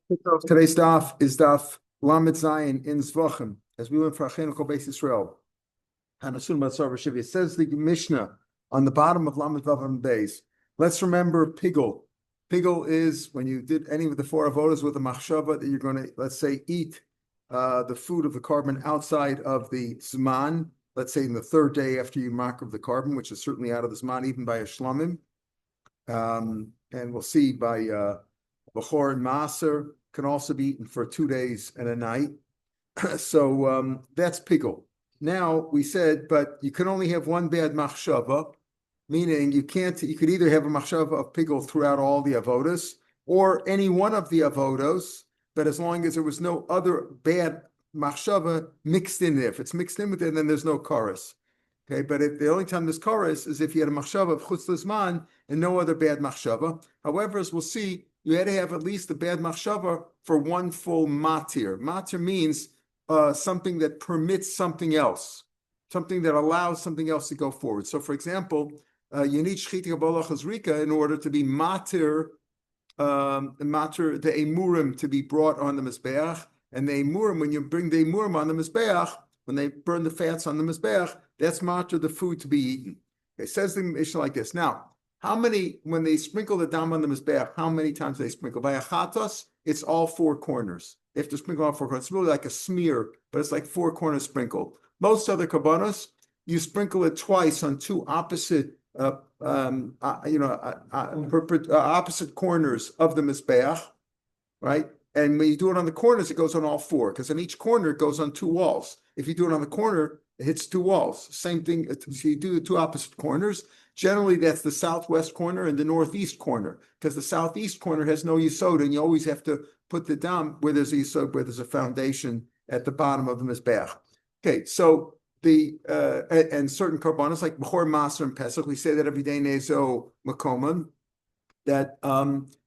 So today's daf is daf Lamed Zayin in Zbachim, as we went for Achenukol Beis Yisrael. Hanasun Matzar V'Shiv. It says the Mishnah on the bottom of Lamed Vavam Beis. Let's remember Pigel. Pigel is when you did any of the four avodas with a machshava that you're going to, let's say, eat the food of the carbon outside of the Zman. Let's say in the third day after you mark of the carbon, which is certainly out of the Zman, even by a shlamim. And we'll see by Bechor and Maser can also be eaten for 2 days and a night. So that's Pigel. Now we said, but you can only have one bad machshava, meaning you could either have a machshava of Pigel throughout all the avodas, or any one of the avodos, but as long as there was no other bad machshava mixed in there. If it's mixed in with it, then there's no chorus. Okay, but the only time there's chorus is if you had a machshava of chutz lizman and no other bad machshava. However, as we'll see, you had to have at least a bad machshava for one full matir. Matir means something that permits something else, something that allows something else to go forward. So, for example, you need shchita kabbalah chazrika in order to be matir, the emurim to be brought on the mizbeach, and the emurim, when you bring the emurim on the mizbeach, when they burn the fats on the mizbeach, that's matir the food to be eaten. It says the Mishnah like this. Now, how many, when they sprinkle the dam on the mizbeach, how many times do they sprinkle? By a chatos, it's all four corners. They have to sprinkle all four corners. It's really like a smear, but it's like four corners sprinkled. Most other kabbanos, you sprinkle it twice on two opposite, opposite corners of the mizbeach, right? And when you do it on the corners, it goes on all four, because on each corner it goes on two walls. If you do it on the corner, it hits two walls. Same thing. So you do the two opposite corners. Generally, that's the southwest corner and the northeast corner, because the southeast corner has no yisod, and you always have to put the dam where there's a yisod, where there's a foundation at the bottom of the mizbeach. Okay, so and certain karbanos like bechor, maser, and pesach, we say that every day nezo makoman, that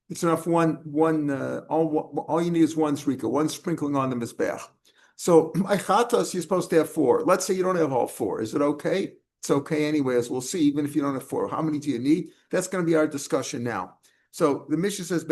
it's enough all you need is one shrika, one sprinkling on the mizbeach. So by chatas, you're supposed to have four. Let's say you don't have all four. Is it okay? It's okay anyway, as we'll see, even if you don't have four. How many do you need? That's going to be our discussion now. So the Mishnah says, all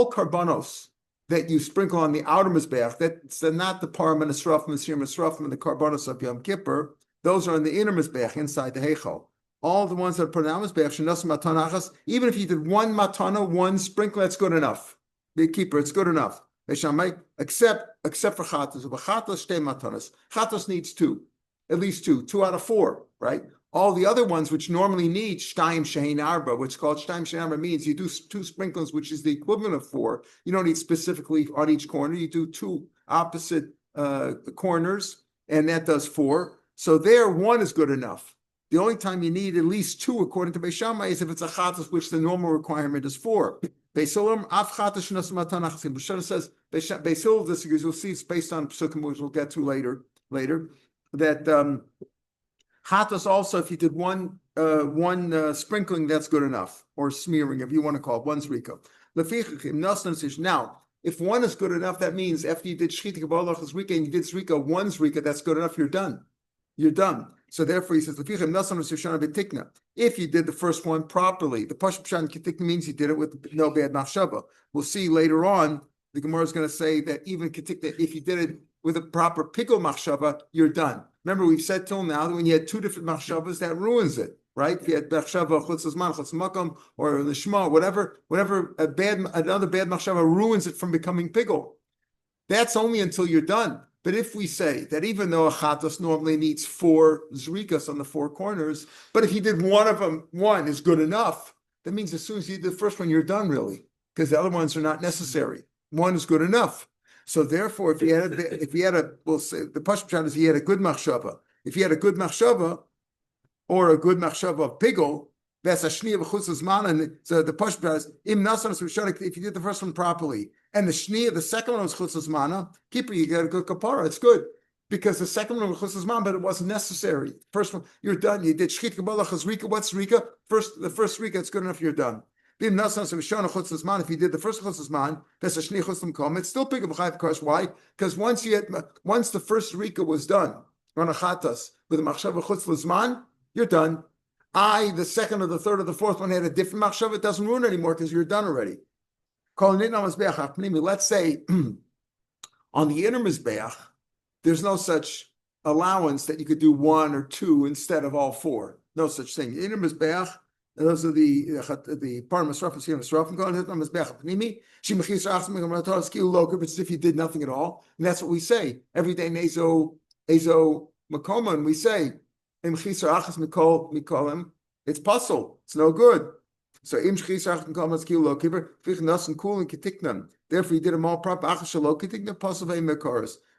karbanos that you sprinkle on the outer mizbeach, that's not the param and esrafim, and the karbanos of Yom Kippur, those are in the inner mizbeach, inside the heichal. All the ones that are put on the mizbeach, even if you did one matana, one sprinkle, that's good enough. The keeper, it's good enough. Except for chatos. Chatos needs two, at least two out of four, right? All the other ones, which normally need shtayim shein arba, which is called shtayim shein arba, means you do two sprinkles, which is the equivalent of four. You don't need specifically on each corner. You do two opposite corners, and that does four. So there, one is good enough. The only time you need at least two, according to Beis Shammai, is if it's a chatos, which the normal requirement is four. Beis says, Beis Hillel disagrees. We'll see it's based on psukim, which we'll get to later. That chatos also, if you did one sprinkling, that's good enough, or smearing, if you want to call it one zrika. Now, if one is good enough, that means after you did shchita kabbalah zrika and you did zrika, one zrika, that's good enough. You're done. You're done. So therefore, he says, if you did the first one properly, the pashut pshat ketikna means you did it with no bad machshava. We'll see later on, the Gemara is going to say that even ketikna, if you did it with a proper pickle machshava, you're done. Remember, we've said till now that when you had two different machshavas, that ruins it, right? If you had machshava, chutz lizman, chutz makam, or the shema, whatever, another bad machshava ruins it from becoming pickle. That's only until you're done. But if we say that even though a chatos normally needs four zrikas on the four corners, but if you did one of them, one is good enough, that means as soon as you did the first one, you're done really, because the other ones are not necessary. One is good enough. So therefore, we'll say the pashut pshat is he had a good machshava. If he had a good machshava or a good machshava of pigel, that's a shniya b'chutz zman, and so the pashut pshat is im nasan s'vishonik. If you did the first one properly, and the shniya, the second one was chutz zmana, keeper, you get a good kapara. It's good because the second one was chutz zman, but it wasn't necessary. First one, you're done. You did shchita kabbalah chazrika. What's rika? The first rika, it's good enough. You're done. If you did the first chutz zman, that's a shniya chutz l'mkom. It's still big of a course. Why? Because once the first rika was done on a chatas with a machshava chutz l'zman, you're done. The second or the third or the fourth one had a different machshava, it doesn't ruin anymore because you're done already. Let's say on the inner mizbeach, there's no such allowance that you could do one or two instead of all four. No such thing. Inner mizbeach, those are the parmas reference here. It's if you did nothing at all, and that's what we say every day. Ezo makoma, and we say it's puzzle. It's no good. So therefore, he did them all proper.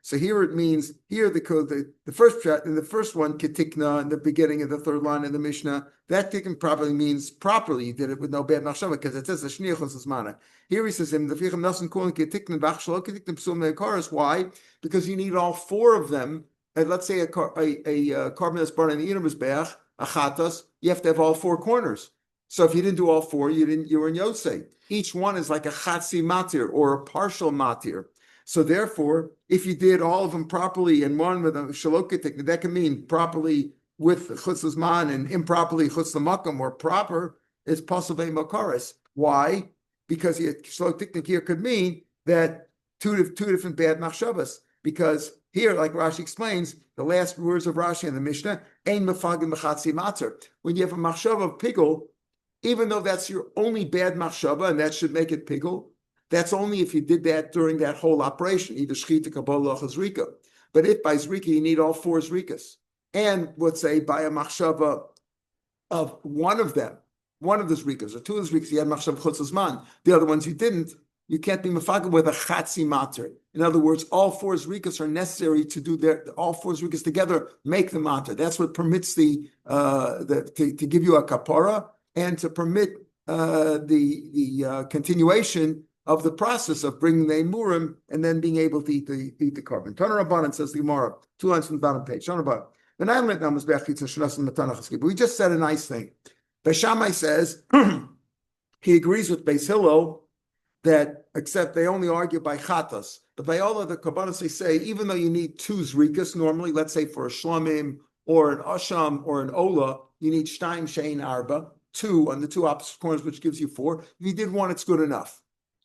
So here it means the first chat in the first one ketikna in the beginning of the third line of the Mishnah, that tikkun properly means properly he did it with no bad machshava, because it says the shniachos is mana. Here he says him the fichem nasan kulin ketikna b'achshalo ketikna psul me'karas. Why? Because you need all four of them. And let's say a carbon that's burned in the inner mizbeach, a chatas, you have to have all four corners. So if you didn't do all four, you were in Yosei. Each one is like a chatzi matir or a partial matir. So therefore, if you did all of them properly and one with a shalokitik, that can mean properly with chutz zman and improperly chutz l'makam, or proper is pasavei makaris. Why? Because shalokitik here could mean that two different bad machshavas. Because here, like Rashi explains, the last words of Rashi in the Mishnah, ein mefagim b'chatzi matir. When you have a machshava of pigul, even though that's your only bad machshava, and that should make it pigul, that's only if you did that during that whole operation, either shchita, kabbalah, or zrika. But if by zrika you need all four zrikas, and let's say by a machshava of one of them, one of the zrikas, or two of the zrikas, you had machshava chutz zman, the other ones you didn't, you can't be mefagel with a chatzi mater. In other words, all four zrikas are necessary to do all four zrikas together make the mater. That's what permits to give you a kapara, and to permit the continuation of the process of bringing the emurim and then being able to eat the carbon. Tana Rabbanan, says the Gemara, 2 lines from the bottom page. Tana Rabbanan. We just said a nice thing. Beis Shammai says he agrees with Beis Hillel that, except they only argue by chatas, but by all other kabbalas they say even though you need two zrikas normally, let's say for a shlamim or an asham or an ola, you need shtaim shein arba, two on the two opposite corners, which gives you four. If you did one, it's good enough.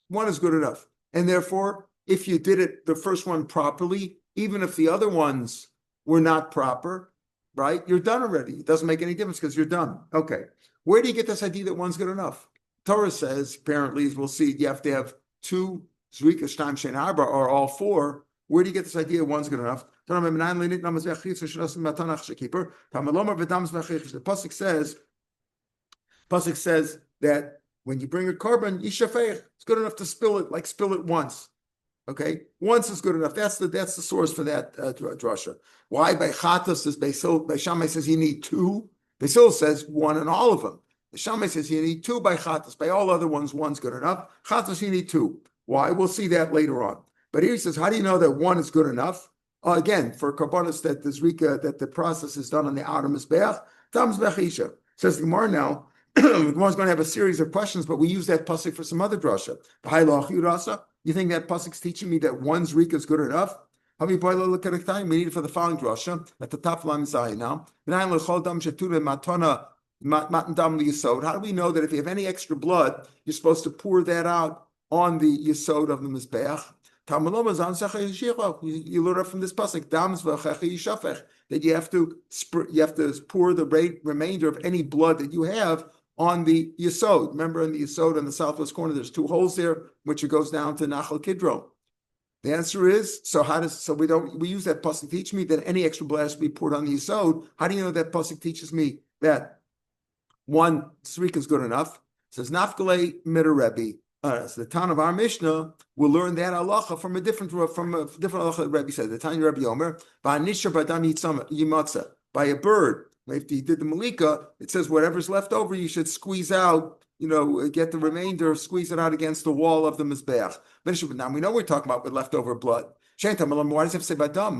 One is good enough. And therefore, if you did it, the first one properly, even if the other ones were not proper, right, you're done already. It doesn't make any difference because you're done. Okay. Where do you get this idea that one's good enough? Torah says, apparently, as we'll see, you have to have two zrika, shtaim, shein, arba, or all four. Where do you get this idea one's good enough? The pasuk says that when you bring a carbon, yishafech, it's good enough to spill it once. Okay, once is good enough. That's the source for that drasha. Why by chatas does Beis Shammai says you need two? Beis Hillel says one in all of them. Beis Shammai says you need two by chatas. By all other ones, one's good enough. Chatas you need two. Why? We'll see that later on. But here he says, how do you know that one is good enough? Again, for karbanos that the zrika, that the process is done on the outer mizbeach, tam mizbeach isha. Says the Gemara now. The Gemara is going to have a series of questions, but we use that pasuk for some other drasha. You think that pasuk's teaching me that one zrika is good enough? We need it for the following drasha at the top of line now. How do we know that if you have any extra blood, you're supposed to pour that out on the yesod of the mizbeach? You learn it from this pasuk that you have to pour the remainder of any blood that you have on the yesod. Remember, in the yesod on the southwest corner, there's two holes there, which it goes down to Nachal Kidron. The answer is, we use that pasuk to teach me that any extra blood has to be poured on the yesod. How do you know that pasuk teaches me that one srika is good enough? It says nafkale mitarebi. So the town of our Mishnah will learn that halacha from a different halacha that Rebbe said. The town of Rabbi Yomer by a bird. If he did the malika, it says whatever's left over, you should squeeze out. Get the remainder, squeeze it out against the wall of the mizbeach. Now we know we're talking about with leftover blood. Why does it have to say badam?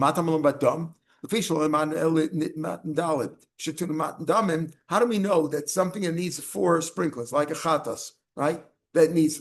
How do we know that something that needs 4 sprinklers, like a chatas, right? That needs.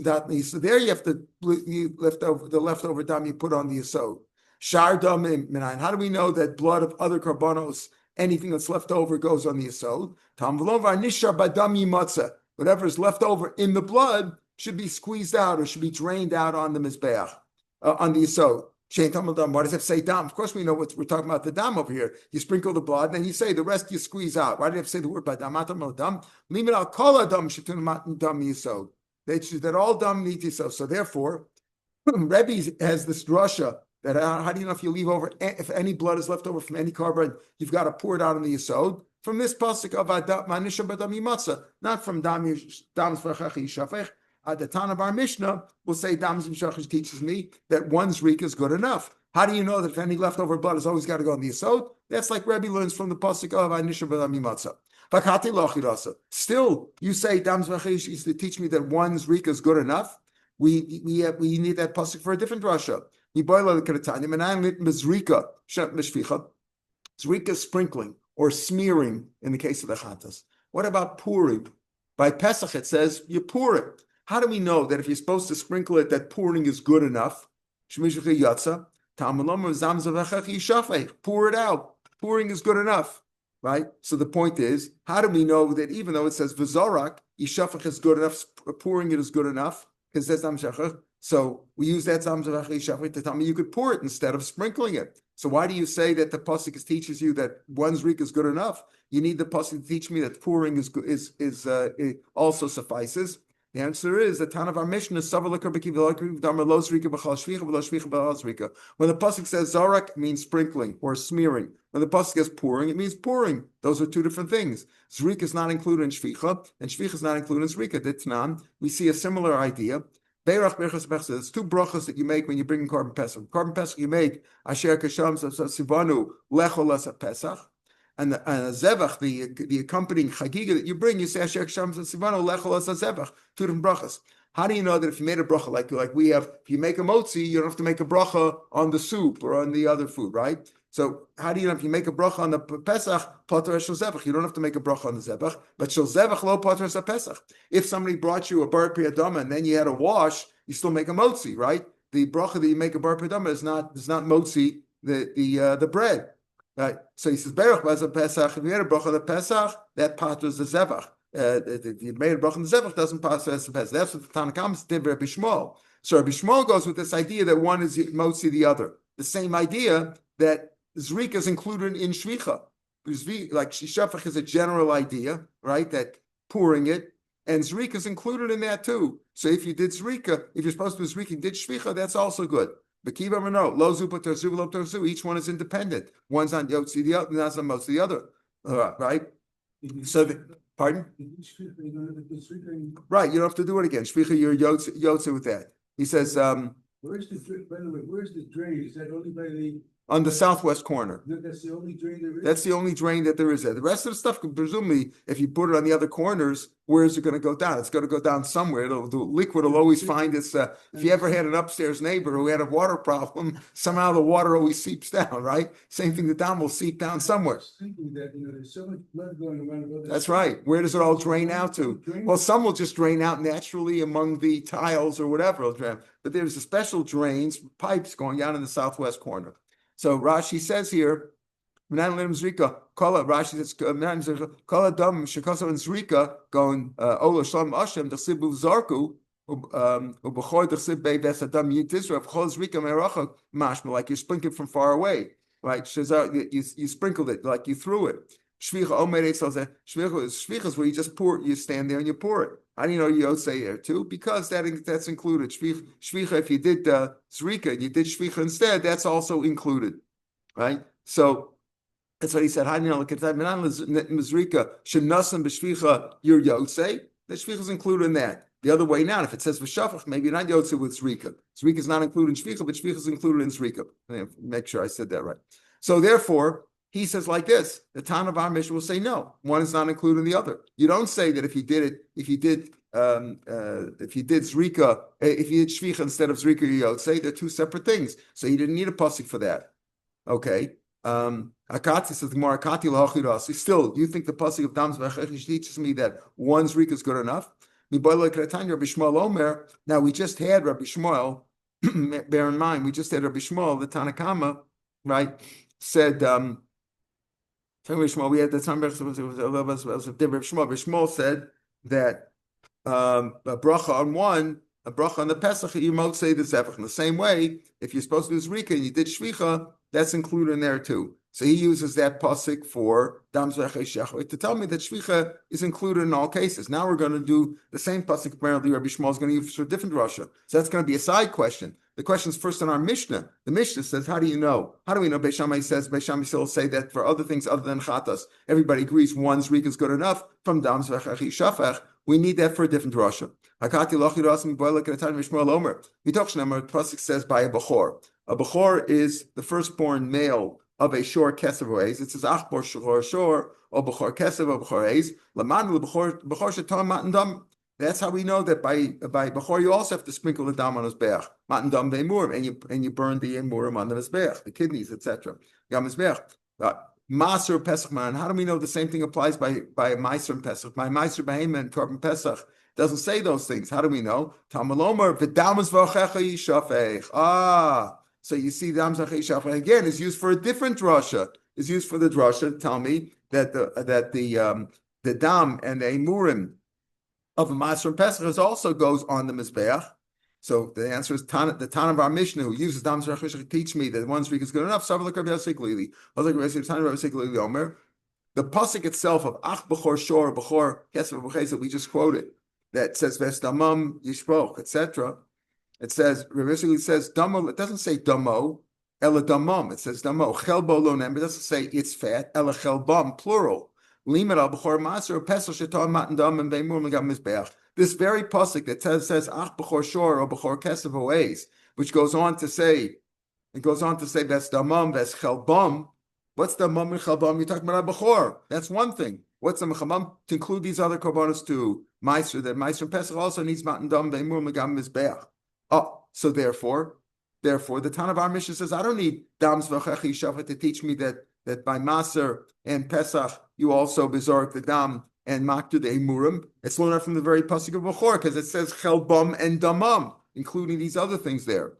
So there you have to the leftover dam you put on the yesod. Shar dam minayin. How do we know that blood of other karbanos, anything that's left over, goes on the yesod? Tam v'lo v'anishar badam yimatza. Whatever is left over in the blood should be squeezed out or should be drained out on the mizbeach, on the yisod. Why does it say dam? Of course, we know what we're talking about, the dam over here. You sprinkle the blood, and then you say the rest you squeeze out. Why do you have to say the word by dam? Limit al kol adam shetun dam yisod. That all dam need yisod. So therefore, Rebbe has this drasha that how do you know if you leave over, if any blood is left over from any carbon, you've got to pour it out on the yisod. From this pasuk of manisha b'dam yimatza, not from dam zv'chach yishafech. The Tan of our Mishnah will say, Dams and Shachish teaches me that one zrika is good enough. How do you know that if any leftover blood has always got to go in the yisod? That's like Rebbe learns from the pasuk of Anisha b'dam yimatza. Still, you say Dams Vachish used to teach me that one zrika is good enough. We need that pasuk for a different drasha. Zrika sprinkling or smearing in the case of the chatas. What about pouring? By Pesach it says you pour it. How do we know that if you're supposed to sprinkle it, that pouring is good enough? Pour it out. Pouring is good enough, right? So the point is, how do we know that even though it says v'zorak, yishafach is good enough, pouring it is good enough? Because it says dam shachach. So we use that dam shachach to tell me you could pour it instead of sprinkling it. So why do you say that the pasuk teaches you that one zrik is good enough? You need the pasuk to teach me that pouring is also suffices. The answer is the Tan of our Mishnah is when the pasuk says zarak means sprinkling or smearing. When the pasuk says pouring, it means pouring. Those are two different things. Zrika is not included in shvicha, and shvicha is not included in zrika. Ditnan, we see a similar idea. There's two brachas that you make when you bring in Korban Pesach. Korban Pesach you make Asher Kasham Sivanu Lecholas Pesach, and the Zebach, the accompanying Chagiga that you bring, you say Asher Kasham Sivanu Lecholas Zebach. Two different brachas. How do you know that if you made a bracha like we have, if you make a motzi, you don't have to make a bracha on the soup or on the other food, right? So how do you know if you make a bracha on the Pesach, Pater Shel Zebach, you don't have to make a bracha on the Zebach, but Shel Zebach lo Pater Shel Pesach. If somebody brought you a bar piyadama and then you had a wash, you still make a motzi, right? The bracha that you make a bar piyadama is not motzi the bread, right? So he says Berach was a Pesach. If you had a bracha on the Pesach, that Pater is the Zebach. If you made a bracha on the Zebach, doesn't pass as the Pesach. That's what the Tanakhama did. Rabbi Shmuel. So Rabbi Shmuel goes with this idea that one is motzi the other. The same idea that Zrika is included in Shvicha. Like Shishafach is a general idea, right? That pouring it, and Zrika is included in that too. So if you did Zrika, if you're supposed to do Zrika and did Shvicha, that's also good. But keep on no, lo zu paterzu, lo paterzu. Each one is independent. One's on Yotzi, the other, not on most of the other, right? So, pardon? Right, you don't have to do it again. Shvicha, you're Yotzi with that. He says, where's the, by the way, where's the drain? Is that only by the... On the southwest corner. No, that's the only drain there is? That's the only drain that there is there. The rest of the stuff, presumably, if you put it on the other corners, where is it going to go down? It's going to go down somewhere. The liquid will always find its... if you ever had an upstairs neighbor who had a water problem, somehow the water always seeps down, right? Same thing, the dam will seep down somewhere. Thinking that, there's so much blood going around. That's right. Where does it all drain out to? Well, some will just drain out naturally among the tiles or whatever. But there's a special drains, pipes going down in the southwest corner. So Rashi says here, Rashi says, Kol Adam Shekosov and Zrika going Ola Shalom Hashem Dachsibu Zarku Ubechoy Dachsib Bei Ves Adam Yitisra Chol Zrika Meracha Mashma, like you're sprinkling from far away, right? You sprinkled it like you threw it. Shvicha Omer Shvicha is where you just pour it, you stand there and you pour it. How do you know you say there too? Because that's included. Shvicha, if you did Zrika and you did Shvicha instead, that's also included, right? So that's what he said. How do you know? Look at that. Zrika Shenasam b'Shvicha your Yotze. The Shvicha is included in that. The other way now, if it says v'Shafach, maybe you're not Yotze with Zrika. Zrika is not included in Shvicha, but Shvicha is included in Zrika. Make sure I said that right. So therefore, he says like this, the Tan of our Mishnah will say, no, one is not included in the other. You don't say that if you did Zrika, if you did Shvicha instead of Zrika, you would say they're two separate things. So you didn't need a pasuk for that. Okay. Akati says the Gemara, Akati l'hachirasi. Still, you think the pasuk of Dams V'Chechish teaches me that one Zrika is good enough? Now we just had Rabbi Shmuel, bear in mind, we just had Rabbi Shmuel, the Tanakama, right, said, we had the Shmuel said that a bracha on one, a bracha on the Pesach, you might say the zebach. In the same way, if you're supposed to do zrika and you did shvicha, that's included in there too. So he uses that pasuk for dam zevach shechot to tell me that shvicha is included in all cases. Now we're going to do the same pasuk. Apparently, Rabbi Shmuel is going to use for a different rasha. So that's going to be a side question. The question is first in our Mishnah. The Mishnah says, how do you know? How do we know? Beis Shammai says, Beis Shammai still say that for other things other than chatas, everybody agrees one zrika is good enough from dam zevach shechot. We need that for a different rasha. Hakati lochi rasim boilek and atan mishmuel omer. Mitoch pasuk says by a bechor. A bechor is the firstborn male of a shor kesev or eis. It says achbor shor or bechor kesev or bechor eis. Laman lebechor shetam matan dam. That's how we know that by bechor you also have to sprinkle the dam on his beach. Matan dam ve'emurim, and you burn the emurim on the mizbeach, the kidneys, etc. Gam mizbeach. Maser Pesach man. How do we know the same thing applies by Meiser and Pesach? By Meiser Behema and Korban Pesach doesn't say those things. How do we know? Tamalomer v'damas v'ochecha yishafech. So you see, dam zevach yishafech again is used for a different drasha. Is used for the drasha to tell me that the dam and the emurim of a Meiser and Pesach also goes on the mizbeach. So the answer is the Tan of our Mishnah who uses dam zevach yishafech teach me that one week is good enough. The pasuk itself of ach b'chor shor b'chor kesef b'cheis that we just quoted that says vestamam yishpoch etc. It says reversibly says damo. It doesn't say damo ela damam. It says damo chelbo lo nem. It doesn't say it's fat ela chelbam plural. Limit al b'chor maser pesach shetam matan dam and beimur megam mizbeach. This very pasuk that says ach b'chor shor or b'chor kesef oeis, which goes on to say ves damam ves chelbam. What's the damam and chelbam? You're talking about a b'chor. That's one thing. What's the mechamam to include these other korbanos too? Meiser, that Meiser and Pesach also needs matan dam ve'emur megam mizbeach. So therefore, the Tan of our Mishnah says I don't need dam zevach yishafech to teach me that by Maser and Pesach you also bezorg the dam and maktu the emurim. It's learned from the very pasuk of b'chor because it says chelbam and damam, including these other things there.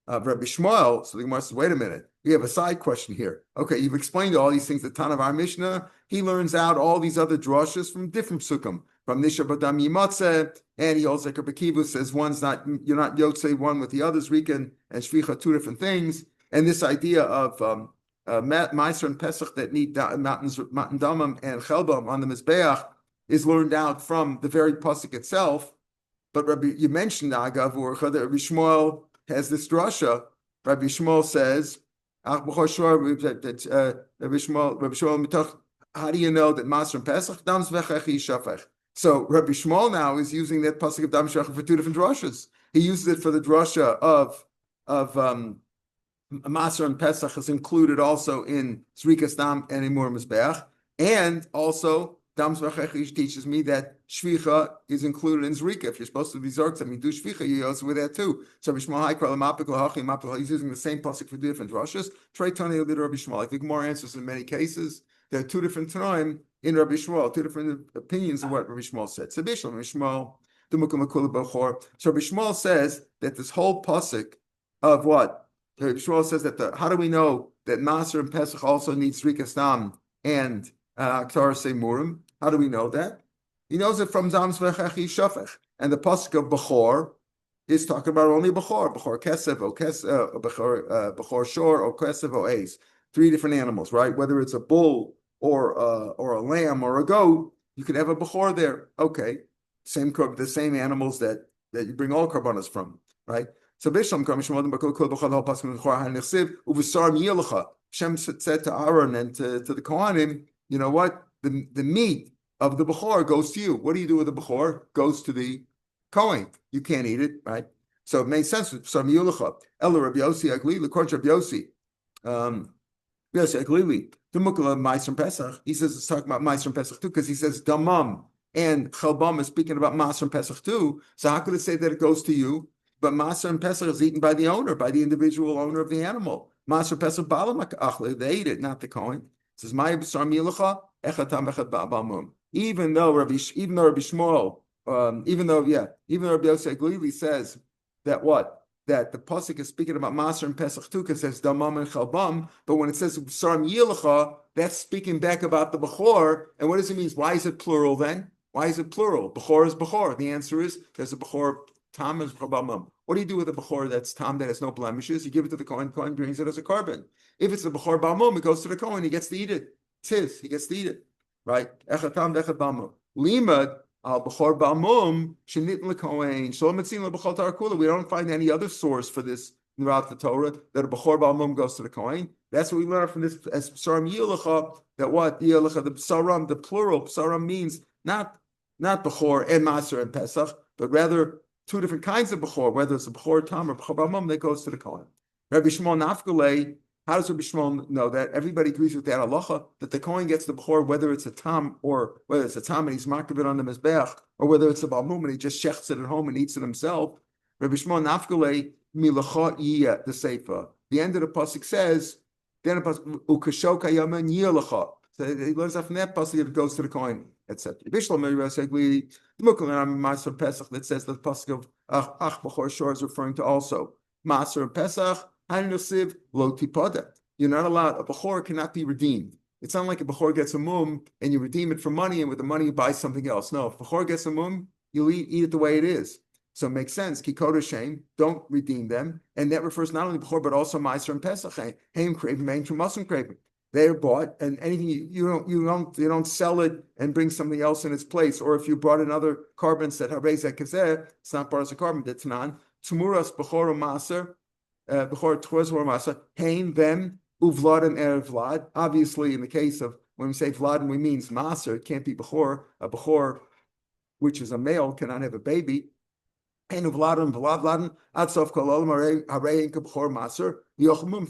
Rabbi Shmuel, so the Gemara says, wait a minute, we have a side question here. Okay, you've explained all these things. The Tan of our Mishnah, he learns out all these other drashas from different sukkim, from Nisha Badam Yimatzeh, and he also Bekivu says you're not Yotzei one with the others, Rikan and Shvicha, two different things. And this idea of Meiser and Pesach that need matan damam and chelbam on the mizbeach is learned out from the very pasuk itself. But you mentioned Agav Urcha that Rabbi Shmuel has this drasha. Rabbi Shmuel says, Rabbi Shmuel, how do you know that Maser and Pesach dam zevach yishafech? So Rabbi Shmuel now is using that pasuk of dam shechach for two different drashas. He uses it for the drasha of Maser and Pesach is included also in Zrikas Dam and Emur Mizbeach, and also Dam Zvachach teaches me that Shvicha is included in Zrika. If you're supposed to be Zork, I mean, do Shvicha, you also with that too. So Rabbi Shmuel he's using the same pasuk for different drashas. Trey Tony Rabbi Shmuel. I think more answers in many cases. There are two different time in Rabbi Shmuel, two different opinions of what Rabbi Shmuel said. So Rabbi Shmuel, so Rabbi Shmuel says that this whole pasuk of what? Rabbi Shmuel says that how do we know that Maser and Pesach also need Zrikas Dam and Ktar Seimurim? How do we know that? He knows it from Dam Zvechach Yishafech. And the pasuk of Bechor is talking about only Bechor Kesev, or Bechor Shor, or Kesev, or Eis. Three different animals, right? Whether it's a bull or a lamb or a goat, you could have a Bechor there. Okay, the same animals that you bring all korbanos from, right? So Hashem said to Aaron and to the Kohanim, you know what? The meat of the Bechor goes to you. What do you do with the Bechor? Goes to the Kohen. You can't eat it, right? So it makes sense. So Ella Rabbi Yossi Agli, the court Rabbi Yossi. Yossi Agli, the Mukla Meiser Pesach. He says it's talking about Meiser Pesach too, because he says Damam and Chalbam is speaking about Meiser Pesach too. So how could it say that it goes to you? But Maser and Pesach is eaten by the owner, by the individual owner of the animal. Maser Pesach Balam Achle, they ate it, not the Kohen. It says Ma'ay B'sar Milacha Echatam Echad Ba'almum. Even though Rabbi Shmuel, even though Rabbi Yosef Glili says that the pasuk is speaking about Maser and Pesach too, because it says Damam and Chalbam. But when it says B'sar Milacha, that's speaking back about the Bechor. And what does it mean? Why is it plural then? Why is it plural? Bechor is Bechor. The answer is there's a Bechor tam and Bechor Balmum. What do you do with a Bechor that's tam that has no blemishes? You give it to the Kohen, Kohen brings it as a carbon. If it's a Bechor Balmum, it goes to the Kohen, he gets to eat it. It's his, he gets to eat it. Right? Echad tam, echad Balmum. Limad al Bechor Balmum, Shenit l'Kohen, Shalom Etzin l'Bechor Tarakula. We don't find any other source for this throughout the Torah that a Bechor Balmum goes to the Kohen. That's what we learn from this as Psaram Yilacha, that what Yilacha, the Psaram, the plural Psaram means not Bechor and Maser and Pesach, but rather two different kinds of Bechor, whether it's a Bechor Tam or Bechor Balmum, that goes to the Kohen. Rabbi Shmuel Nafgalei, how does Rabbi Shmuel know that? Everybody agrees with that halacha, that the Kohen gets the Bechor, whether it's a Tam or whether it's a Tam and he's makriv it on the Mizbeach, or whether it's a Balmum and he just shechts it at home and eats it himself. Rabbi Shmuel Nafgalei, Milacha Iya, the Seifa. The end of the pasuk says, then Ukashok Hayaman Yilacha. So he learns that from that pasuk, it goes to the Kohen, etc. Bishlam Meir Maser Pesach that says the pasuk of Ach Bechor Shor is referring to also Maser Pesach Hanosiv Lo Tipada. You're not allowed. A Bechor cannot be redeemed. It's not like a Bechor gets a mum and you redeem it for money, and with the money you buy something else. No, if Bechor gets a mum, you'll eat it the way it is. So it makes sense. Kikoda Shem, don't redeem them, and that refers not only Bechor but also Maser and Pesach. Haim Craving, Main from Muslim Craving. They're bought, and anything you don't sell it and bring something else in its place. Or if you brought another carbon said Harezek Kazeh, it's not part of the carbon. That's non Tumuras Bechor Maser, Bechor Tchor Maser. Haim them Uvlad and Erev Vlad. Obviously, in the case of when we say Vlad, we means Maser. It can't be Bechor. A Bechor, which is a male, cannot have a baby. If they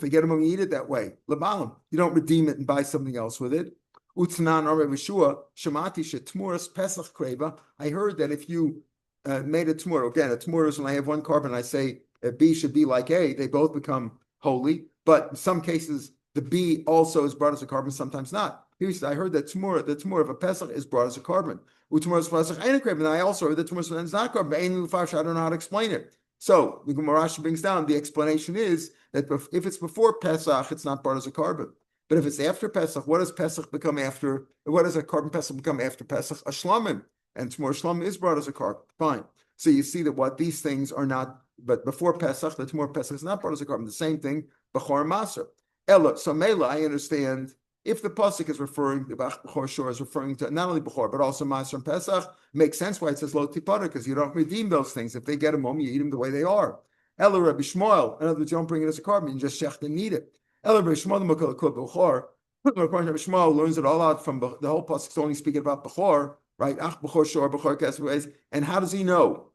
get them and eat it that way, you don't redeem it and buy something else with it. I heard that if you made a tmur, again, a tmur is when I have one carbon, I say B should be like A, they both become holy. But in some cases, the B also is brought as a carbon, sometimes not. He said, I heard that the tumor of a Pesach is brought as a carbon. And I also heard that tumor is not a carbon. I don't know how to explain it. So the Gemara brings down the explanation is that if it's before Pesach, it's not brought as a carbon. But if it's after Pesach, what does Pesach become after? What does a carbon Pesach become after Pesach? A shlamim. And tumor shlamim is brought as a carbon. Fine. So you see that what these things are not, but before Pesach, the tumor Pesach is not brought as a carbon. The same thing, Bechor Maser. Ella, so Mela, I understand. If the pasuk is referring, the Bechor Shor is referring to not only Bechor, but also Maser and Pesach, makes sense why it says Lo Tipara, because you don't redeem those things. If they get a mum, you eat them the way they are. Ella Rabbi Shmuel, in other words, you don't bring it as a carbon, you just shecht and eat it. Ella Rabbi Shmuel, the Bechor, Rabbi Shmuel learns it all out from the whole pasuk is only speaking about Bechor, right? Ach Bechor Shor, Bechor Kesef. And how does he know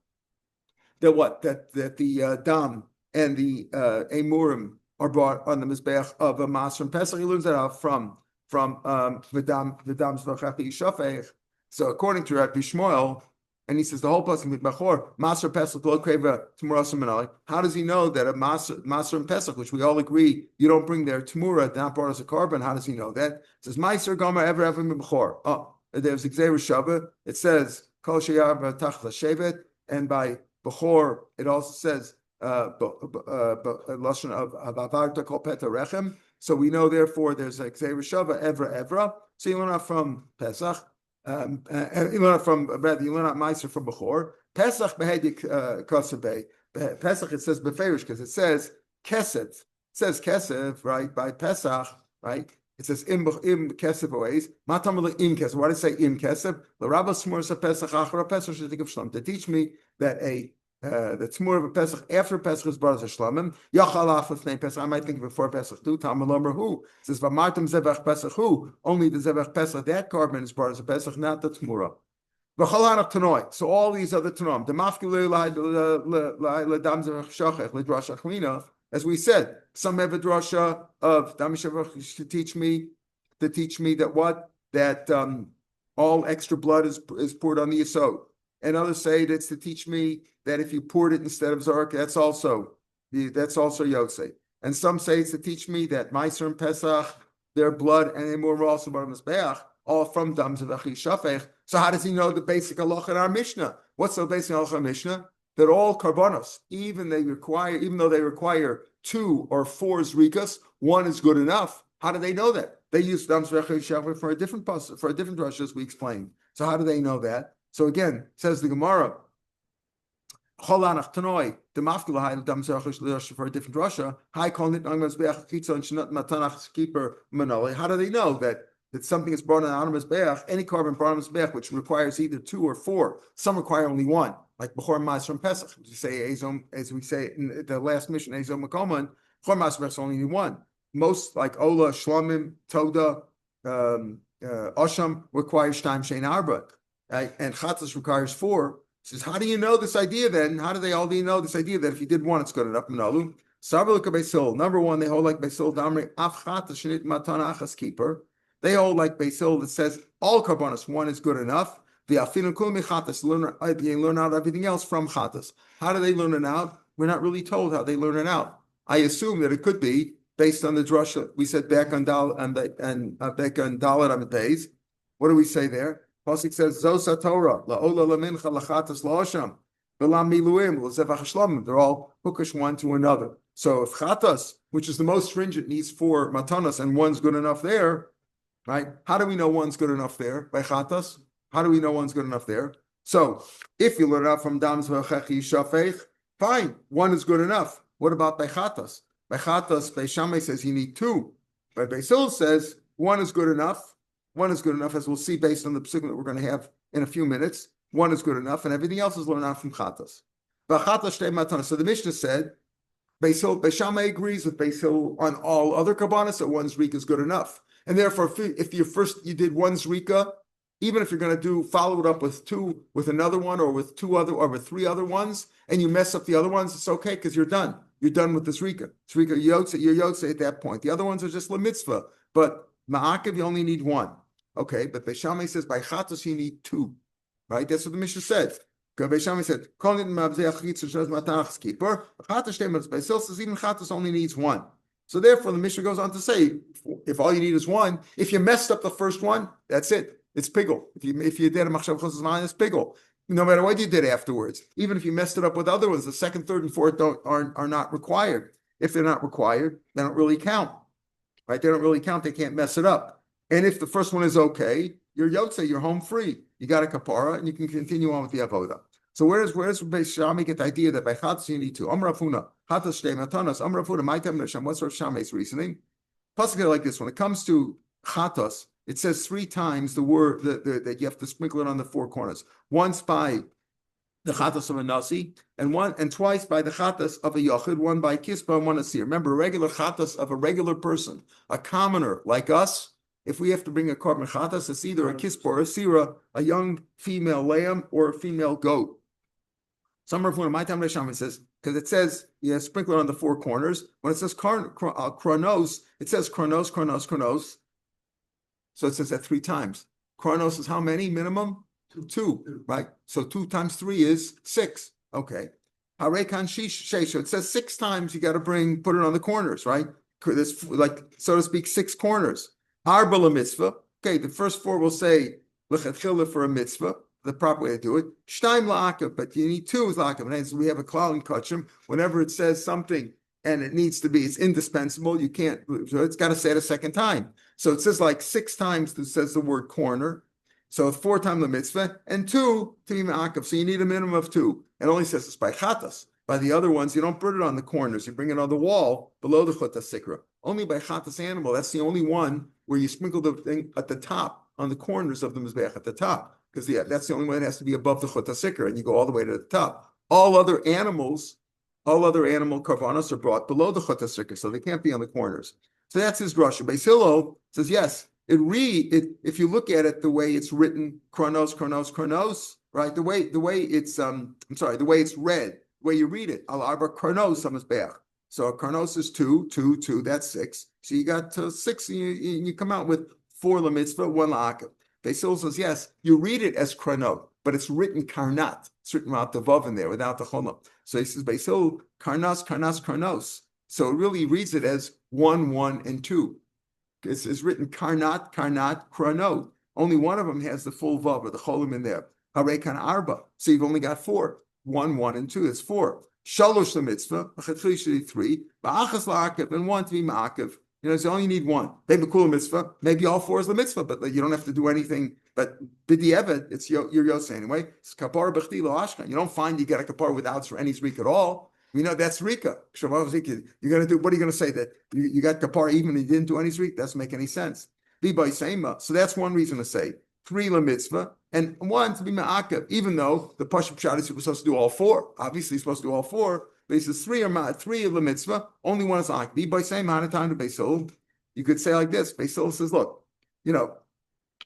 that what? That the Dam and the Emurim are brought on the Mizbeach of a Maser and Pesach? He learns that out from V'dam Zvachach Yishafech. So according to Rabbi Shmuel, and he says the whole pasuk with Bechor Maser Pesach Lo Kreva Tmura Seminali. How does he know that a Maser and Pesach, which we all agree you don't bring their Tmura, not brought as a carbon? How does he know that? It says Meiser Gomer ever Bechor. Oh, there's Xer Shabbat. It says Kol Sheyav Tach Lashevet, and by Bechor it also says Lashon of Avarta Kol Peta Rechem. So we know, therefore, there's a Xer Shabbat Evra. So you learn out from Pesach. You learn out Meiser from Bechor. Pesach Behedik Kosabei. Pesach, it says Beferish, because it says Kesef. It says Kesef, right? By Pesach, right? It says im Kesef ways. Matamala im Kesef. Why does it say im Kesef? The Rabbah Smursa Pesach Achra Pesach should think of Shlom to teach me that the tzmur of a Pesach after Pesach is brought as a shlamim. Yachal after name Pesach. I might think before Pesach too. Talmud who says v'martam zebach Pesach who only the zebach Pesach that carbon is brought as a Pesach, not the tzmura. V'chalanach tanoi. So all these other tanoim. The mafkilei ledam zebach shachach ledrasha chmina. As we said, some have a drasha of dam shachach to teach me that what that all extra blood is poured on the yesod. And others say that's to teach me that if you poured it instead of Zarek, that's also Yosei. And some say it's to teach me that Meiser and Pesach, their blood and Emor were also brought on Mizbeach, all from Dam Zevach Shafech. So how does he know the basic halacha in our Mishnah? What's the basic halacha in our Mishnah? That all karbonos, even though they require 2 or 4 zrikas, 1 is good enough. How do they know that? They use Dam Zevach Shafech for a different drasha, as we explained. So how do they know that? So again, says the Gemara, for a different Russia. How do they know that something is brought on Mizbeach, any carbon brought on Mizbeach, which requires either 2 or 4? Some require only 1, like Bechor Mas from Pesach. As we say in the last mission, Ezom Makoman, Bechor Mas is only need 1. Most like Ola, Shlomim, Toda, Osham requires Shtaim Shein Arba, and Chatas requires 4. Says, how do you know this idea then? How do they all know this idea that if you did 1, it's good enough? Number 1, they hold like Beisil Damri Afchat Shnit Matana Achas Keeper. They hold like Beisil that says all karbonos 1 is good enough. The Afinu Kul Mechatas learn out everything else from Chatas. How do they learn it out? We're not really told how they learn it out. I assume that it could be based on the drasha we said back on Dal and back on Dalet on days. What do we say there? Pasuk says, Zosa Torah, la'ola lamincha lachatas la'osham, v'lam miluim, l'zevach shlomim. They're all hookish one to another. So if chatas, which is the most stringent, needs 4 matanas and 1's good enough there, right? How do we know 1's good enough there? By chatas? How do we know 1's good enough there? So if you learn out from dams v'chechi shafech, fine, 1 is good enough. What about by chatas? By chatas, Beis Shammai says you need 2. But Beis Hillel says 1 is good enough. 1 is good enough, as we'll see based on the psukim that we're going to have in a few minutes. 1 is good enough, and everything else is learned out from chatas. So the Mishnah said, Beis Shammai agrees with Beis Hillel on all other karbanos that 1 zrika is good enough, and therefore, if you did 1 zrika, even if you're going to follow it up with 2, with another one, or with 2 other, or with 3 other ones, and you mess up the other ones, it's okay because you're done. You're done with the zrika. Zrika yotze, you're yotze at that point. The other ones are just la mitzvah, but ma'akev you only need 1. Okay, but Beis Shammai says by chatos you need 2, right? That's what the Mishnah said. Beis Shammai said, Beis Hillel says even chatos only needs 1. So therefore, the Mishnah goes on to say, if all you need is 1, if you messed up the first one, that's it. It's pigul. If you did a machshav chosas ma'an, it's pigul. No matter what you did afterwards, even if you messed it up with other ones, the 2nd, 3rd, and 4th are not required. If they're not required, they don't really count, right? They don't really count. They can't mess it up. And if the first one is okay, you're yotze, you're home free. You got a kapara, and you can continue on with the avoda. So where does Beis Shammai get the idea that by chatas you need 2? Amar Afuna, chatas shtei matanas. Amar Afuna, my time Hashem. What's Rav Shammai's reasoning? Pasuk like this: when it comes to chatas, it says 3 times the word that you have to sprinkle it on the 4 corners. Once by the chatas of a nasi, and twice by the chatas of a yachid. 1 by kispa and 1 asir. Remember, a regular chatas of a regular person, a commoner like us. If we have to bring a korban chatas, it's either a kispa or a sira, a young female lamb or a female goat. Some of my time Shammai says, because it says sprinkle it on the 4 corners. When it says chronos, it says chronos. So it says that 3 times. Chronos is how many minimum? 2, right? So 2 times 3 is 6. Okay. Harekan sheisha. It says 6 times you got to put it on the corners, right? There's like, so to speak, 6 corners. Arba la mitzvah. Okay, the first 4 will say lechatchila for a mitzvah, the proper way to do it. Shtaim la'akav, but you need 2 is la'akav. And so we have a klal in kachim. Whenever it says something and it needs to be, it's indispensable. You can't. So it's got to say it a 2nd time. So it says like 6 times. It says the word corner. So 4 times the mitzvah and 2 to be ma'akav. So you need a minimum of 2. It only says it's by chatas. By the other ones, you don't put it on the corners. You bring it on the wall below the chutah sikra. Only by chatas animal. That's the only one where you sprinkle the thing at the top, on the corners of the mizbeach at the top. Because that's the only one that has to be above the chutah sikra, and you go all the way to the top. All other animal karvanos are brought below the chutah sikra, so they can't be on the corners. So that's his drasha. Beis Hillel says yes. If you look at it the way it's written, chronos, right? The way it's the way it's read. The way you read it, al arba karnos hamizbeach. So karnos is 2, that's 6. So you got 6, and you come out with 4 lamitzvah, 1 la'akav. Beis Hillel says yes, you read it as karnot, but it's written karnat. It's written without the vav in there, without the cholam. So he says Beis Hillel karnos. So it really reads it as 1, 1, and 2. It's written karnat, kranot. Only one of them has the full vav or the cholim in there. Harekan arba. So you've only got 4. 1, 1, and 2. It's 4. Shalosh the mitzvah. 3. Ba'achas la'akav and 1 to be ma'akav. You know, so only need one. Maybe cool mitzvah. Maybe all four is the mitzvah, but you don't have to do anything. But b'di'evet, it's your yosei anyway. It's kapar b'chti lo ashkan. You don't find you get a kapar without any zrika at all. We know that's rika. You're gonna do. What are you gonna say that you got kapar even if you didn't do any zrika? Doesn't make any sense. Be by sema. So that's one reason to say 3 la mitzvah and 1 to be ma'akev. Even though the pashup shot is supposed to do all 4. Obviously, he's supposed to do all 4. But he says 3 are 3 of the mitzvah. Only 1 is ma'akev. Be by sema. Time to Beisil. You could say like this. Beisil says, look, you know,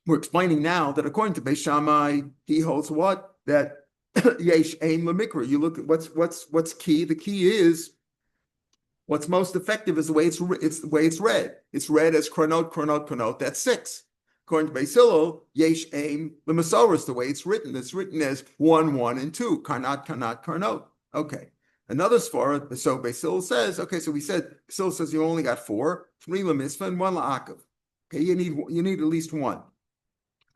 we're explaining now that according to Beis Shammai, he holds what? That yesh aim lemikra. You look at what's key. The key is what's most effective is the way it's the way it's read. It's read as chronot. That's 6. According to Beis Hillel, yesh aim lemasoros. The way it's written as 1, 1, and 2. Karnot. Okay. Another svara. So Beis Hillel says, okay. So we said Beis Hillel says you only got 4, 3 lemitzvah and 1 la'akav. Okay, you need at least 1.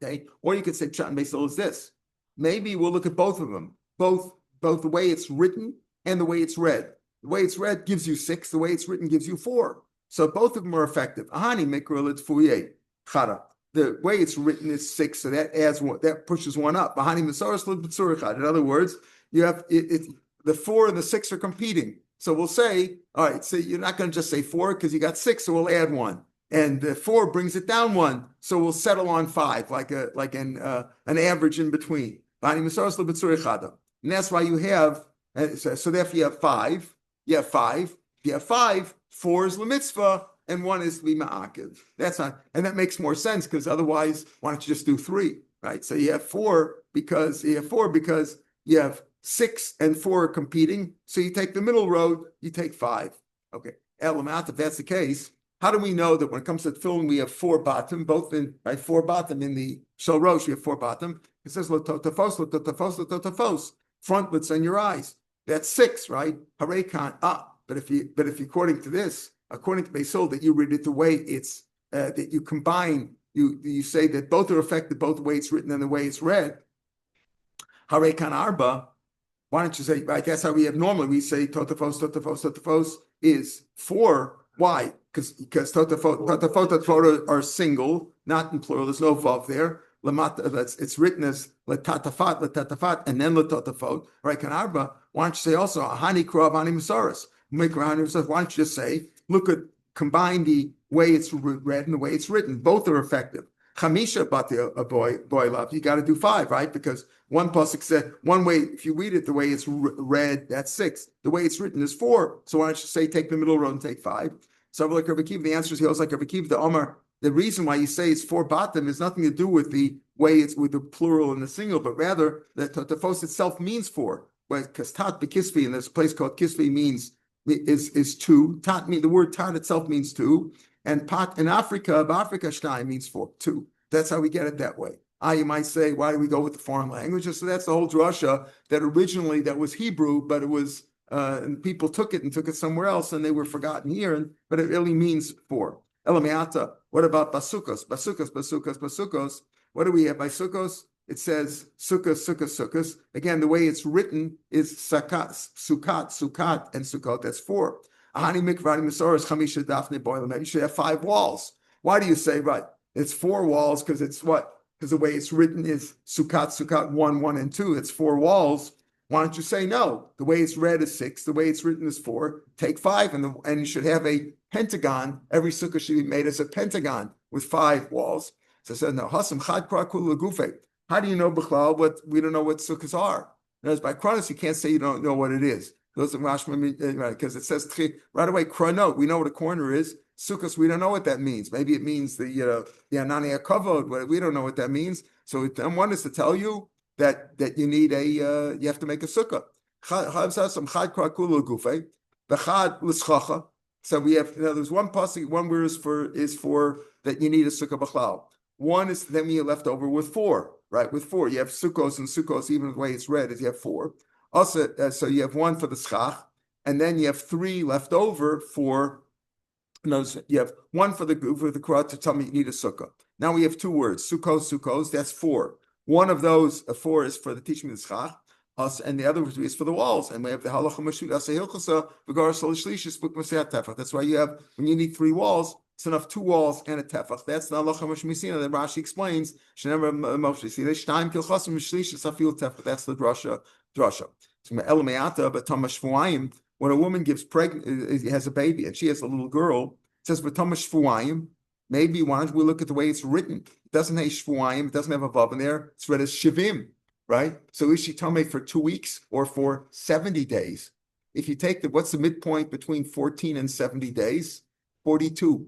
Okay, or you could say Pshat and Beis Hillel is this. Maybe we'll look at both of them, both the way it's written and the way it's read. The way it's read gives you 6. The way it's written gives you 4. So both of them are effective. Ahani mikra l'tfuyeh chara. The way it's written is 6, so that adds 1. That pushes 1 up. Ahani misoros l'b'tzur chad. In other words, you have the 4 and the 6 are competing. So we'll say, all right. So you're not going to just say 4 because you got 6, so we'll add 1. And the 4 brings it down 1, so we'll settle on 5, like an average in between. And that's why you have. So therefore, you have 5. You have 5. You have 5. 4 is lemitzvah, and 1 is ma'akev. That's not, and that makes more sense because otherwise, why don't you just do 3, right? So you have 4 because you have 6 and 4 are competing. So you take the middle road. You take 5. Okay, elamat. If that's the case. How do we know that when it comes to tefillin, we have 4 bottom, both in, right, 4 bottom in the Shel Rosh, we have 4 bottom. It says, frontlets on your eyes. That's 6, right? Harekan, but if you according to this, according to Beis Hillel, that you read it the way it's, that you combine, you say that both are effective, both the way it's written and the way it's read. Harekan Arba, why don't you say, right, that's how we have normally, we say totafos is 4. Why? Because totafot are single, not in plural. There's no vav there. It's written as letatafat, and then letotafot. Right? Kanarba. Why don't you say also hani krav hani misaris? Why don't you just say combine the way it's read and the way it's written? Both are effective. Chamisha a boy love. You got to do 5, right? Because one pasuk said one way. If you read it the way it's read, that's 6. The way it's written is 4. So why don't you say take the middle road and take 5? So like Rav Akiva, the answer is he also like Rav Akiva, the Omar. The reason why you say it's 4 bottom is nothing to do with the way it's with the plural and the single, but rather that totafos itself means 4. Because tat bekisvi in this place called kisvi means is 2. Tat mean the word tat itself means 2, and pat in Africa shtayim means 2. That's how we get it that way. You might say, why do we go with the foreign languages? So that's the whole drasha that originally that was Hebrew, but it was. And people took it somewhere else, and they were forgotten here. But it really means 4. Elamiata. What about basukos? Basukos. What do we have by sukkos? It says sukkos. Again, the way it's written is sukat, and sukkot. That's 4. Ahani mikvadi misoros chamisha dafne boilam. You should have 5 walls. Why do you say right? It's 4 walls because it's what? Because the way it's written is sukat 1, 1, and 2. It's 4 walls. Why don't you say no? The way it's read is 6. The way it's written is 4. Take 5, and you should have a pentagon. Every sukkah should be made as a pentagon with 5 walls. So I said, no. Hasam chad krakul lagufe. How do you know b'chlal what we don't know what sukkahs are? Because by chronos you can't say you don't know what it is. Those are because it says right away chronot. We know what a corner is. Sukkahs we don't know what that means. Maybe it means the anani kavod. We don't know what that means. So one is to tell you. That you need you have to make a sukkah. So we have there's one pasuk, one word is for that you need a sukkah b'chlal. One is then we are left over with 4, right? With 4, you have sukkos and sukkos. Even the way it's read is you have 4. Also, so you have 1 for the schach, and then you have 3 left over for. No, you have 1 for the krat to tell me you need a sukkah. Now we have 2 words, sukkos. That's 4. One of those 4 is for the teaching of the schach, and the other is for the walls. And we have the halacha mashut asehilchasa v'gar solishlish book masayat tefach. That's why you have when you need 3 walls. it's enough 2 walls and a tefach. That's the halacha mishmisina that Rashi explains. Shenever Moshe see they shtaim kilchasim mishlish safil tefach. That's the drasha. So elameata but tamash shvuayim. When a woman gives pregnant, has a baby, and she has a little girl, it says v'tamash shvuayim. Maybe why don't we look at the way it's written? It doesn't have shvuayim. It doesn't have a vav in there. It's read as shivim, right? So is she tamei for 2 weeks or for 70 days? If you take what's the midpoint between 14 and 70 days? 42.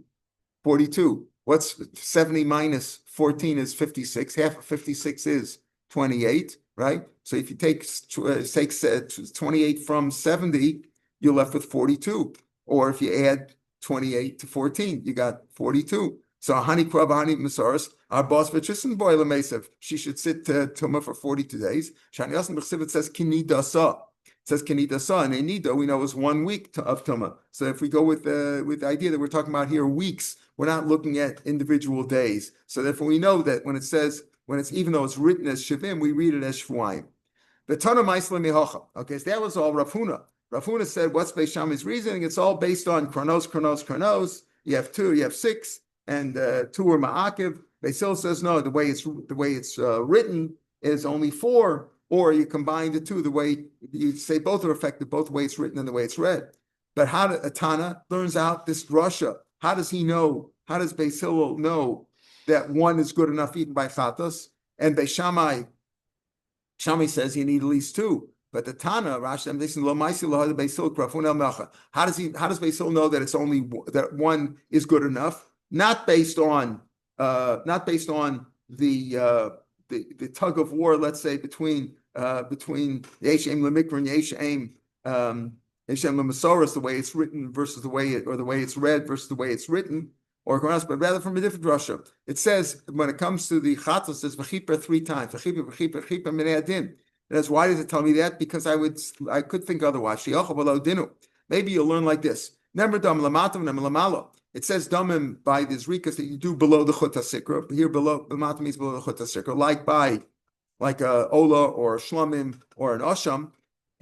42. What's 70 minus 14 is 56. Half of 56 is 28, right? So if you take 28 from 70, you're left with 42. Or if you add 28 to 14, you got 42. So Hani Krab Hani Masaris, our boss Vichisin boy Lamesev, she should sit Tuma for 42 days. Shani Yasin B'Chsivit says Kinidasa. It says Kinidasa, and Enida we know is 1 week of Tuma. So if we go with the idea that we're talking about here weeks, we're not looking at individual days. So therefore we know that when it's even though it's written as Shavim, we read it as Shvuayim. The Tana Maisla Mihocha. Okay, so that was all Rav Huna. Rav Huna said, what's Beis Shammai's reasoning? It's all based on chronos. You have 2, you have 6, and 2 are ma'akiv. Beis Hillel says no. The way it's written is only 4, or you combine the 2. The way you say both are effective, both the way it's written and the way it's read. But how a Tana learns out this drasha? How does he know? How does Beis Hillel know that 1 is good enough even by chatas? And Beis Shammai says you need at least 2. But the Tana, Rashi, how does Beis Hillel know that it's only that 1 is good enough? Not based on the tug of war, let's say between Yeshem Lemikra and Yeshem Lemasoros, the way it's written versus the way it's read versus the way it's written, or but rather from a different drasha. It says when it comes to the chatos, it says v'chipar 3 times. V'chipar minei adin. That's why does it tell me that? Because I could think otherwise. Maybe you'll learn like this. It says damim by the zrikas that you do below the chut hasikra. Here below the matam means below the chut hasikra, like a ola or a shlomim or an asham,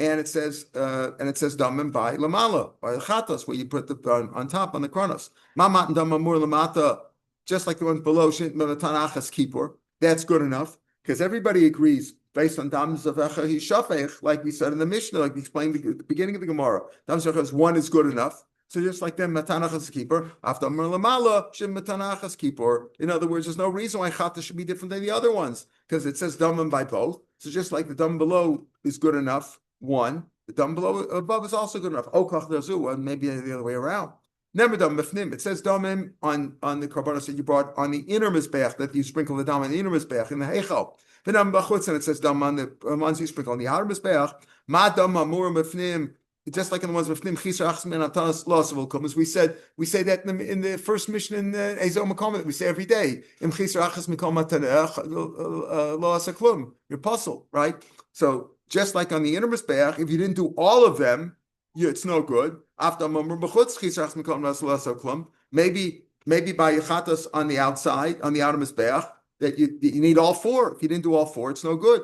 and it says damim by lamala, by the chatas, where you put on top on the kronos. Mamat and damamur lamata, just like the ones below tanachas kippur. That's good enough because everybody agrees. Based on Dam Zavecha, he's Shafech, like we said in the Mishnah, like we explained at the beginning of the Gemara. Dam Zavecha 1 is good enough. So just like them, Matanachas Kippur, after Merlamala, Shim Matanachas Kippur. In other words, there's no reason why Chata should be different than the other ones, because it says Damim by both. So just like the Dam below is good enough, 1, the Dam below above is also good enough. Okach Dazu, and maybe the other way around. Never Dam Mifnim. It says Damim on the Karbanos that you brought on the inner Mizbeach, that you sprinkle the Dam on the inner Mizbeach, in the Heichal. And it says dam on the ones you sprinkle on the outer mizbeach. Ma dam amur mefnim, just like in the ones mefnim chisar achsmin atanas loss will come. As we say that in the first mission in Ezo Makom that we say every day. Im chisar achas mikom atanach lo asaklum. Your puzzle, right? So just like on the inner mizbeach, if you didn't do all of them, it's no good. After amur b'chutz chisar achas mikom lo asaklum. Maybe by chatas on the outside, on the outer mizbeach, that you need all 4. If you didn't do all 4, it's no good.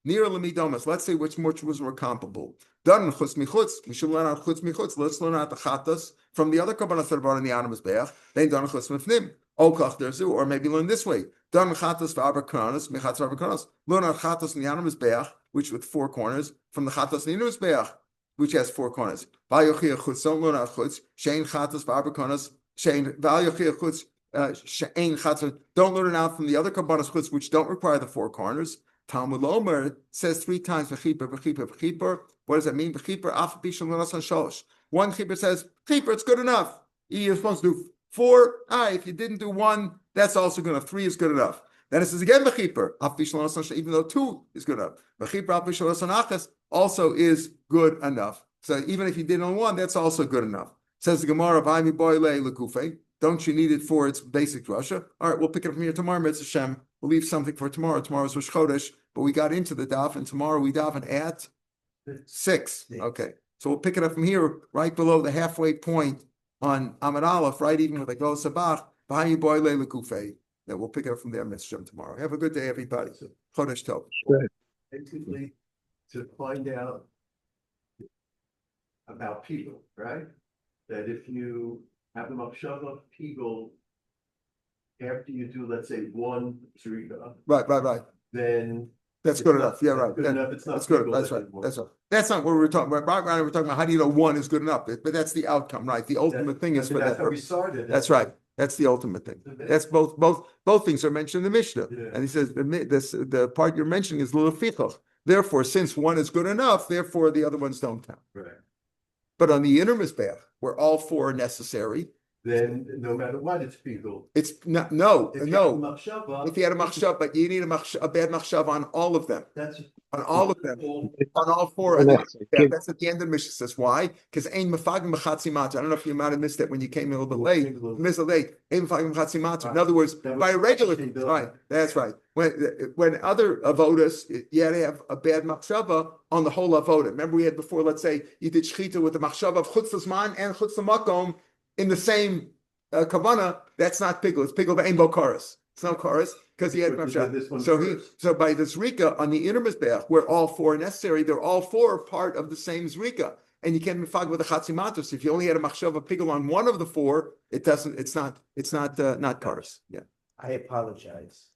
Near lemidomas. Let's say which was more comparable. Done chutz michutz. We should learn out chutz michutz. Let's learn out the chatas from the other kabbalas that are brought in the animus beach. Then done chutz mifnim. Okach derzu, or maybe learn this way. Done chatas v'arbakranos michatz v'arbakranos. Learn out chatas in the animus beach, which with 4 corners, from the chatas in the animus beach, which has 4 corners. Va'yochia chutz. Don't learn out chutz. Shein chatas v'arbakranos. Shein va'yochia chutz. Don't learn it out from the other kabbalas chutz, which don't require the 4 corners. Talmud Omer says 3 times v'chipar. What does that mean? V'chipar af bishul l'nasan shalosh. 1 chipar says chipar, it's good enough. You're supposed to do 4. If you didn't do 1, that's also good enough. 3 is good enough. Then it says again v'chipar af bishul l'nasan shalosh, even though 2 is good enough. V'chipar af bishul l'nasan achas also is good enough. So even if you did on 1, that's also good enough. Says the Gemara of Aymi Boile Lekufe. Don't you need it for its basic drasha? All right, we'll pick it up from here tomorrow, Mitzvah Shem. We'll leave something for tomorrow. Tomorrow's Rosh Chodesh, but we got into the daf, and tomorrow we daven at 6. Okay, so we'll pick it up from here, right below the halfway point on Amud Aleph, right even with the Gol Sabach, B'hayi Boy Leila Kufei. Then we'll pick it up from there, Mitzvah Shem, tomorrow. Have a good day, everybody. Chodesh Tov. Basically, to find out about people, right? That if you have the machshava pigul after you do, let's say, one zrika, Right. then That's it's good not- enough. Yeah, that's right. good Yeah, enough. It's not That's good. pigul That's right. anymore. That's right. That's not what we were talking about. We're talking about how do you know one is good enough? But that's the outcome, right? The ultimate thing is for That's that. how we started. That's right. That's the ultimate thing. That's both things are mentioned in the Mishnah. Yeah. And he says the part you're mentioning is l'lefichach. Therefore, since one is good enough, therefore the other ones don't count. Right. But on the inner mizbeach, where all four are necessary, Then no matter what, it's pigul. it's not no. If you have a If machshava, you had a machshav, but you need a bad machshav on all of them. that's On all of them. all. On all four. And that's at the end of the Mishnah says why? Because ein mefagim b'chatzi matzah. I don't know if you might have missed it when you came in a little bit late. Missed it late. Ein mefagim b'chatzi matzah. In other words, by a regular, right? That's right. When other avodas, you had to have a bad machshava on the whole avoda. Remember we had before. Let's say you did shechita with the machshava of chutz l'zman and chutz l'makom in the same kavana. That's not pigul. It's pigul b'ein bo chorus. It's no chorus because he had machshava. So by the zrika on the inner mizbeach, where all four are necessary, they're all four part of the same zrika, and you can't mifag with a chatzimatos. If you only had a machshava pigul on one of the four, it doesn't. It's not chorus. Yeah. I apologize.